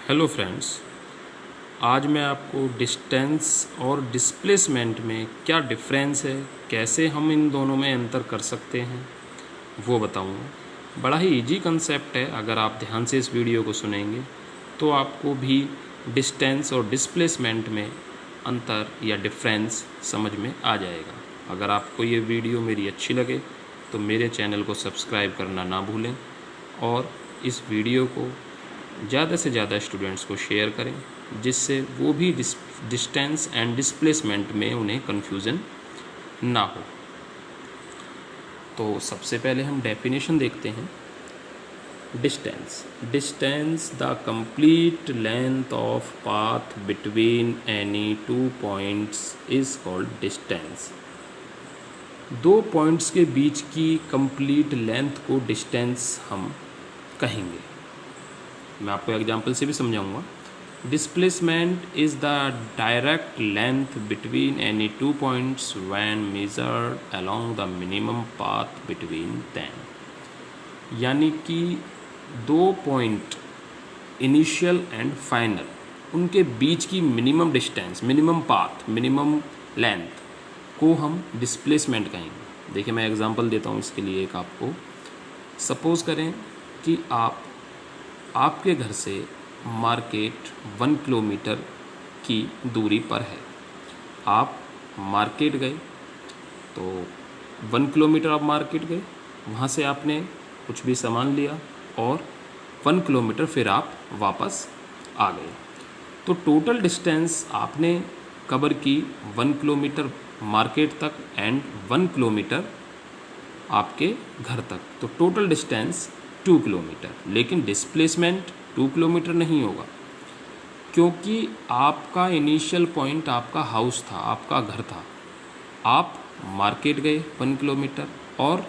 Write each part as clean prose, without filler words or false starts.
Hello friends, आज मैं आपको डिस्टेंस और डिस्प्लेसमेंट में क्या डिफरेंस है, कैसे हम इन दोनों में अंतर कर सकते हैं वो बताऊंगा। बड़ा ही इजी कंसेप्ट है। अगर आप ध्यान से इस वीडियो को सुनेंगे तो आपको भी डिस्टेंस और डिस्प्लेसमेंट में अंतर या डिफरेंस समझ में आ जाएगा। अगर आपको ये वीडियो मेरी अच्छी लगे तो मेरे चैनल को सब्सक्राइब करना ना भूलें और इस वीडियो को ज़्यादा से ज़्यादा स्टूडेंट्स को शेयर करें, जिससे वो भी डिस्टेंस एंड डिस्प्लेसमेंट में उन्हें कन्फ्यूज़न ना हो। तो सबसे पहले हम डेफिनेशन देखते हैं। Distance the complete length of path between any two points is called distance. दो पॉइंट्स के बीच की कंप्लीट लेंथ को डिस्टेंस हम कहेंगे। मैं आपको एग्जांपल से भी समझाऊंगा। Displacement is the direct length between any two points when measured along the minimum path between them. यानी कि दो पॉइंट इनिशियल एंड फाइनल, उनके बीच की minimum distance, minimum path, minimum length को हम डिस्प्लेसमेंट कहेंगे। देखिए मैं एग्जांपल देता हूँ इसके लिए एक आपको। सपोज़ करें कि आपके घर से मार्केट 1 किलोमीटर की दूरी पर है। आप मार्केट गए, तो 1 किलोमीटर आप मार्केट गए, वहाँ से आपने कुछ भी सामान लिया और 1 किलोमीटर फिर आप वापस आ गए। तो टोटल डिस्टेंस आपने कवर की 1 किलोमीटर मार्केट तक एंड 1 किलोमीटर आपके घर तक, तो टोटल डिस्टेंस 2 किलोमीटर। लेकिन डिस्प्लेसमेंट 2 किलोमीटर नहीं होगा, क्योंकि आपका इनिशियल पॉइंट आपका हाउस था, आपका घर था। आप मार्केट गए 1 किलोमीटर और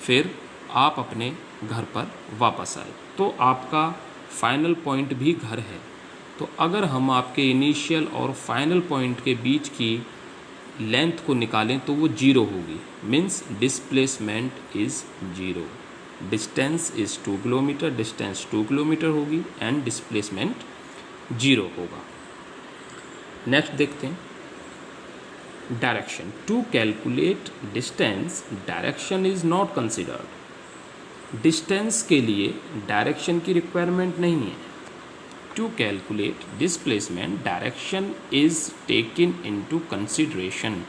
फिर आप अपने घर पर वापस आए, तो आपका फाइनल पॉइंट भी घर है। तो अगर हम आपके इनिशियल और फाइनल पॉइंट के बीच की लेंथ को निकालें तो वो 0 होगी। Means displacement is 0। Distance is 2 kilometre, distance 2 kilometre होगी एंड डिस्प्लेसमेंट 0 होगा। नेक्स्ट देखते हैं direction. To calculate distance, direction is not considered. Distance के लिए डायरेक्शन की रिक्वायरमेंट नहीं है। To calculate displacement, direction is taken into consideration.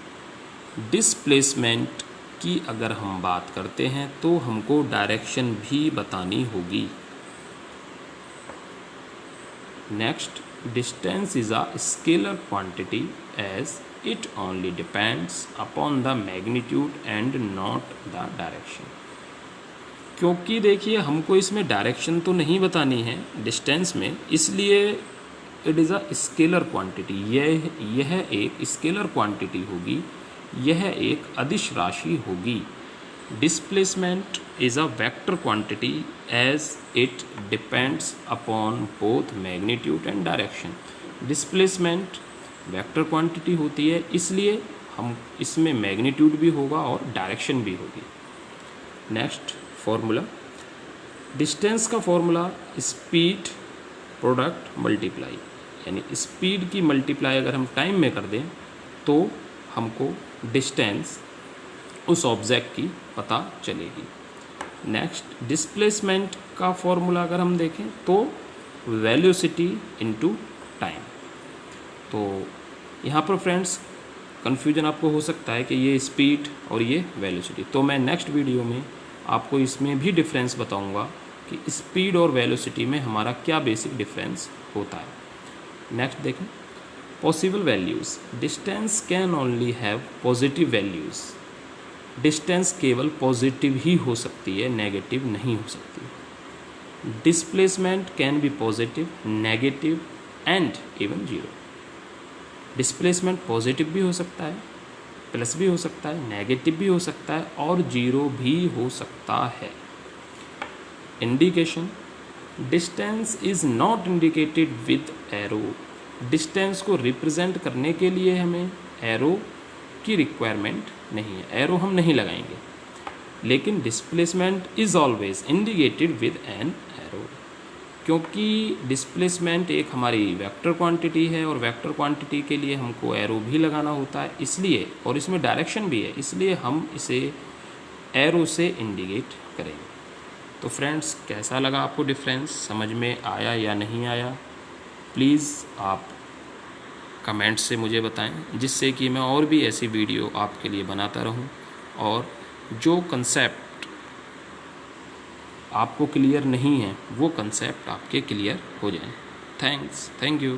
Displacement की अगर हम बात करते हैं तो हमको डायरेक्शन भी बतानी होगी। Next, distance is a scalar quantity as it only depends upon the magnitude and not the direction. क्योंकि देखिए हमको इसमें डायरेक्शन तो नहीं बतानी है डिस्टेंस में, इसलिए it is a scalar quantity. यह एक स्केलर क्वांटिटी होगी, यह एक अदिश राशि होगी। Displacement is a vector quantity as it depends upon both magnitude and direction. Displacement vector quantity होती है, इसलिए हम इसमें मैग्नीट्यूड भी होगा और डायरेक्शन भी होगी। Next formula. डिस्टेंस का फॉर्मूला स्पीड प्रोडक्ट मल्टीप्लाई, यानी स्पीड की मल्टीप्लाई अगर हम टाइम में कर दें तो हमको डिस्टेंस उस ऑब्जेक्ट की पता चलेगी। नेक्स्ट, डिस्प्लेसमेंट का फॉर्मूला अगर हम देखें तो वेलोसिटी इनटू टाइम। तो यहाँ पर फ्रेंड्स कन्फ्यूजन आपको हो सकता है कि ये स्पीड और ये वेलोसिटी, तो मैं नेक्स्ट वीडियो में आपको इसमें भी डिफरेंस बताऊँगा कि स्पीड और वेलोसिटी में हमारा क्या बेसिक डिफरेंस होता है। नेक्स्ट देखें possible values. Distance can only have positive values. Distance केवल पॉजिटिव ही हो सकती है, नेगेटिव नहीं हो सकती। Displacement can be positive, negative and even 0। Displacement positive भी हो सकता है, प्लस भी हो सकता है, नेगेटिव भी हो सकता है और 0 भी हो सकता है। Indication. Distance is not indicated with arrow. Distance को रिप्रेजेंट करने के लिए हमें एरो की रिक्वायरमेंट नहीं है, एरो हम नहीं लगाएंगे। लेकिन displacement is always indicated with an arrow. क्योंकि डिस्प्लेसमेंट एक हमारी वेक्टर क्वांटिटी है और वेक्टर क्वांटिटी के लिए हमको एरो भी लगाना होता है, इसलिए, और इसमें डायरेक्शन भी है, इसलिए हम इसे एरो से इंडिकेट करेंगे। तो फ्रेंड्स, कैसा लगा आपको डिफरेंस, समझ में आया या नहीं आया? प्लीज़ आप कमेंट से मुझे बताएं, जिससे कि मैं और भी ऐसी वीडियो आपके लिए बनाता रहूं और जो कंसेप्ट आपको क्लियर नहीं है वो कंसेप्ट आपके क्लियर हो जाएं। Thank you.